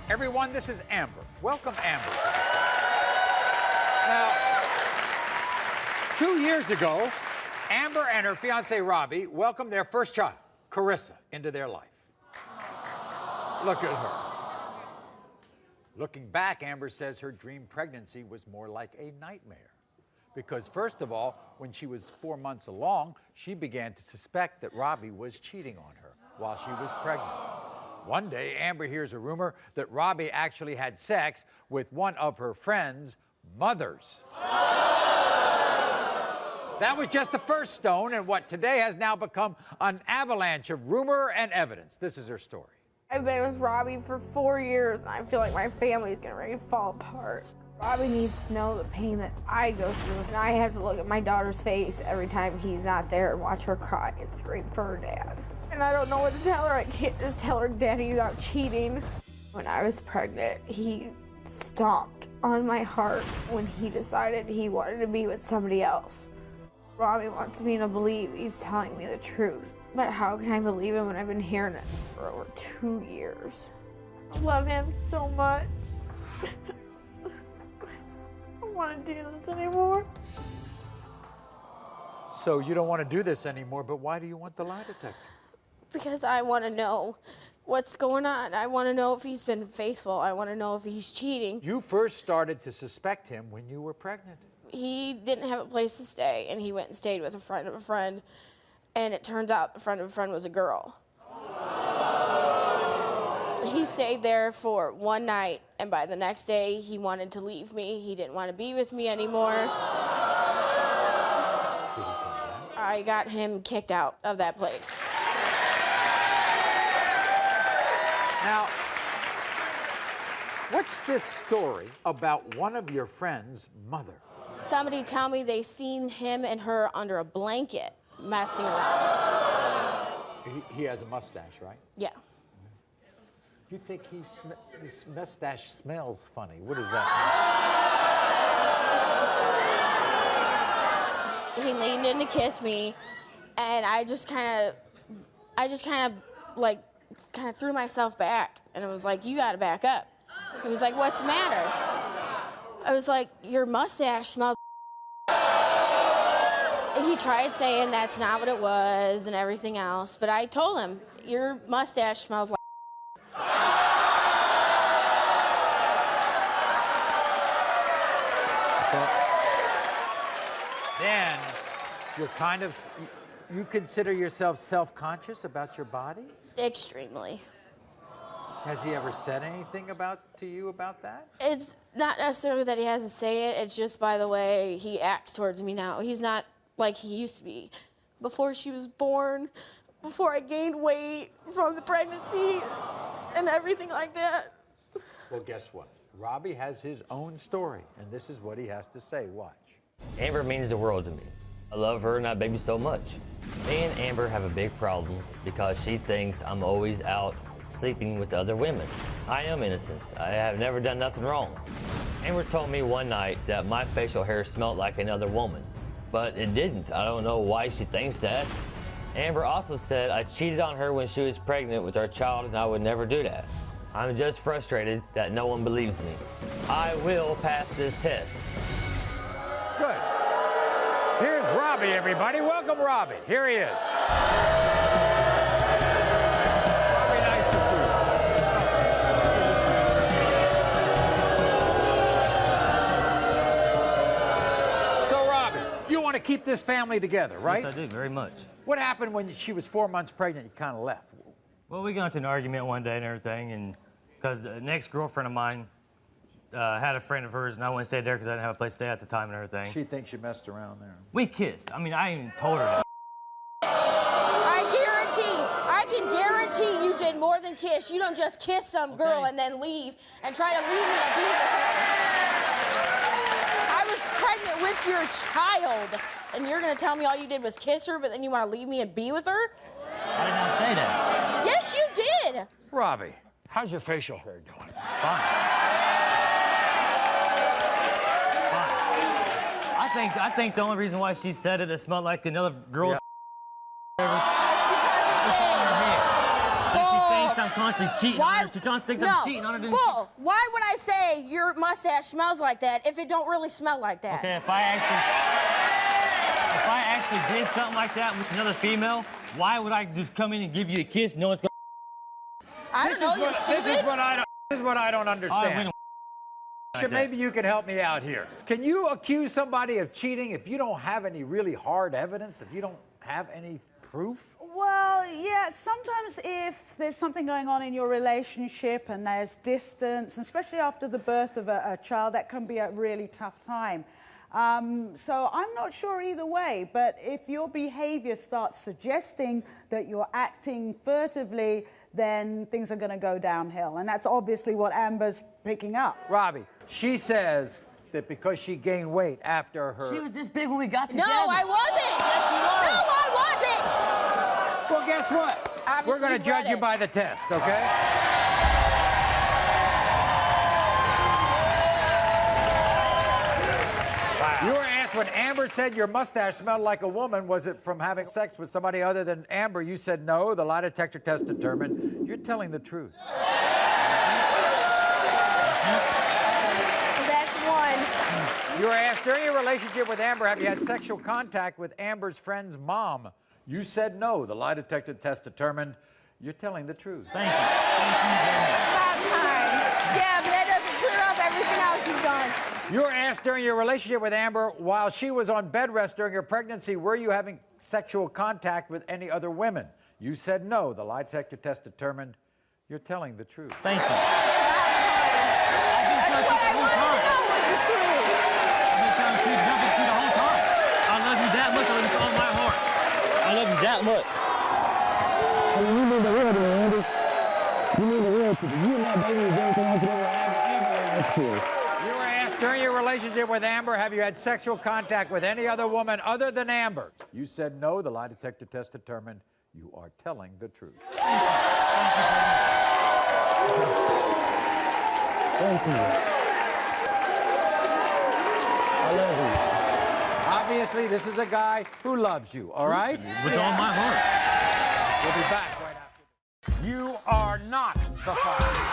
Everyone, this is Amber. Welcome, Amber. Now, 2 years ago, Amber and her fiancé, Robby, welcomed their first child, Carissa, into their life. Look at her. Looking back, Amber says her dream pregnancy was more like a nightmare. Because first of all, when she was 4 months along, she began to suspect that Robby was cheating on her while she was pregnant. One day, Amber hears a rumor that Robby actually had sex with one of her friend's mothers. That was just the first stone in what today has now become an avalanche of rumor and evidence. This is her story. I've been with Robby for 4 years, and I feel like my family's getting ready to fall apart. Robby needs to know the pain that I go through, and I have to look at my daughter's face every time he's not there and watch her cry and scream for her dad. And I don't know what to tell her. I can't just tell her Daddy's out cheating. When I was pregnant, he stomped on my heart when he decided he wanted to be with somebody else. Robby wants me to believe he's telling me the truth. But how can I believe him when I've been hearing this for over 2 years? I love him so much. I don't want to do this anymore. So you don't want to do this anymore, but why do you want the lie detector? Because I want to know what's going on. I want to know if he's been faithful. I want to know if he's cheating. You first started to suspect him when you were pregnant. He didn't have a place to stay, and he went and stayed with a friend of a friend, and it turns out the friend of a friend was a girl. He stayed there for one night, and by the next day, he wanted to leave me. He didn't want to be with me anymore. I got him kicked out of that place. Now, what's this story about one of your friend's mother? Somebody tell me they seen him and her under a blanket messing around. He has a mustache, right? Yeah. You think his mustache smells funny. What does that mean? He leaned in to kiss me, and I just kind of threw myself back, and it was like, you gotta back up. He was like, what's the matter? I was like, your mustache smells. He tried saying that's not what it was and everything else, but I told him, your mustache smells like. Then you're you consider yourself self-conscious about your body? Extremely. Has he ever said anything to you about that? It's not necessarily that he has to say it, it's just by the way he acts towards me now. He's not like he used to be. Before she was born, before I gained weight from the pregnancy and everything like that. Well, guess what? Robby has his own story, and this is what he has to say. Watch. Amber means the world to me. I love her and I baby so much. Me and Amber have a big problem because she thinks I'm always out sleeping with other women. I am innocent. I have never done nothing wrong. Amber told me one night that my facial hair smelled like another woman, but it didn't. I don't know why she thinks that. Amber also said I cheated on her when she was pregnant with our child, and I would never do that. I'm just frustrated that no one believes me. I will pass this test. Good. Here's Robby, everybody. Welcome, Robby. Here he is. Robby, nice to see you. So, Robby, you want to keep this family together, right? Yes, I do, very much. What happened when she was 4 months pregnant? You kind of left. Well, we got into an argument one day and everything, and because an ex-girlfriend of mine had a friend of hers, and I went and stayed there because I didn't have a place to stay at the time and everything. She thinks you messed around there. We kissed. I mean, I even told her that. I can guarantee you did more than kiss. You don't just kiss some girl and then leave and try to leave me and be with her. I was pregnant with your child, and you're gonna tell me all you did was kiss her, but then you want to leave me and be with her? I did not say that. Yes, you did. Robby, how's your facial hair doing? Fine. I think the only reason why she said it smelled like another girl's Yeah. she thinks I'm constantly cheating on her. She constantly thinks I'm cheating on her. Bull, why would I say your mustache smells like that if it don't really smell like that? Okay, if I actually did something like that with another female, why would I just come in and give you a kiss? No one's gonna. I don't know, you're stupid. This is what I don't understand. Maybe you can help me out here. Can you accuse somebody of cheating if you don't have any really hard evidence, if you don't have any proof? Well, yeah, sometimes if there's something going on in your relationship and there's distance, especially after the birth of a child, that can be a really tough time. So I'm not sure either way, but if your behavior starts suggesting that you're acting furtively, then things are going to go downhill. And that's obviously what Amber's picking up. Robbie, she says that because she gained weight after her... She was this big when we got together. No, I wasn't. Yes, she was. No, I wasn't. Well, guess what? Obviously We're going to judge you it. by the test, okay? You were asked when Amber said your mustache smelled like a woman, was it from having sex with somebody other than Amber? You said no. The lie detector test determined you're telling the truth. That's one. You were asked during your relationship with Amber, have you had sexual contact with Amber's friend's mom? You said no. The lie detector test determined you're telling the truth. Thank you. Thank you very much. 5 times. Yeah, but that doesn't clear up everything else you've done. You were asked during your relationship with Amber, while she was on bed rest during her pregnancy, were you having sexual contact with any other women? You said no. The lie detector test determined you're telling the truth. Thank you. That's what I wanted to know was the truth. I've been telling the truth, nothing to you the whole time. I love you that much. I love you with all my heart. I love you that much. You need the real deal, Andy. You need the real deal. You and my baby is everything I could ever ask for. You were asked during your relationship with Amber, have you had sexual contact with any other woman other than Amber? You said no. The lie detector test determined you are telling the truth. Thank you. I love you. Obviously, this is a guy who loves you, all right? With all my heart. We'll be back right after this. You are not the father.